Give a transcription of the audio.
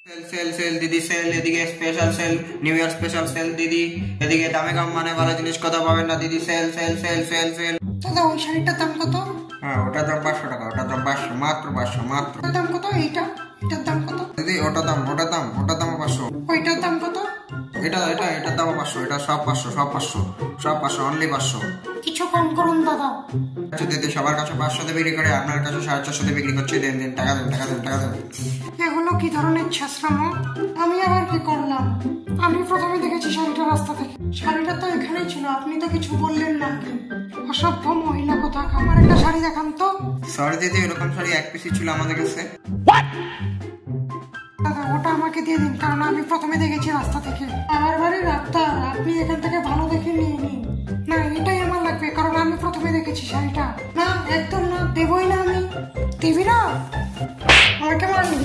Sell sale sale দিদি sale, এদিকে special sale, new year special sale দিদি, এদিকে দামে কম মানে ভালো জিনিস কথা পাবেন না দিদি, sale sale sale sale sale. দাদা ওই শাড়িটার দাম কত? হ্যাঁ ওটার দাম 500 টাকা, ওটার দাম 500, মাত্র 500 মাত্র। ওটার দাম কত? এটার দাম কত? দিদি ওটার দাম 500। ওইটার দাম কত? এটার দাম 500, এটা সব 500 অনলি 500। কিছু কম করুন দাদা। আচ্ছা দিদি সবার কাছে 500 বিক্রি করে, আপনার কাছে 450 বিক্রি করছে, দেন টাকা দেন। এগুলো কি ধরনের ছেঁচড়ামো? আমি আবার কি করলাম? আমি প্রথমে দেখেছি শাড়িটা রাস্তা থেকে, শাড়িটা তো এখানেই ছিল, আপনি তো কিছু বললেন না। অসভ্য মহিলা কোথাকার। আমার একটা শাড়ি দেখান তো। সরি দিদি, এরকম শাড়ি এক পিসই ছিল আমাদের কাছে। দাদা ওটা আমাকে দিয়ে দিন, কারণ আমি প্রথমে দেখেছি রাস্তা থেকে। আমার বাড়ি রাস্তা, আপনি এখান থেকে ভালো দেখে নিয়ে নিন। না এটাই আমার লাগবে, কারণ আমি প্রথমে দেখেছি শাড়িটা। না একদম না, দেবই না আমি। দিবি না? আমাকে মারলি।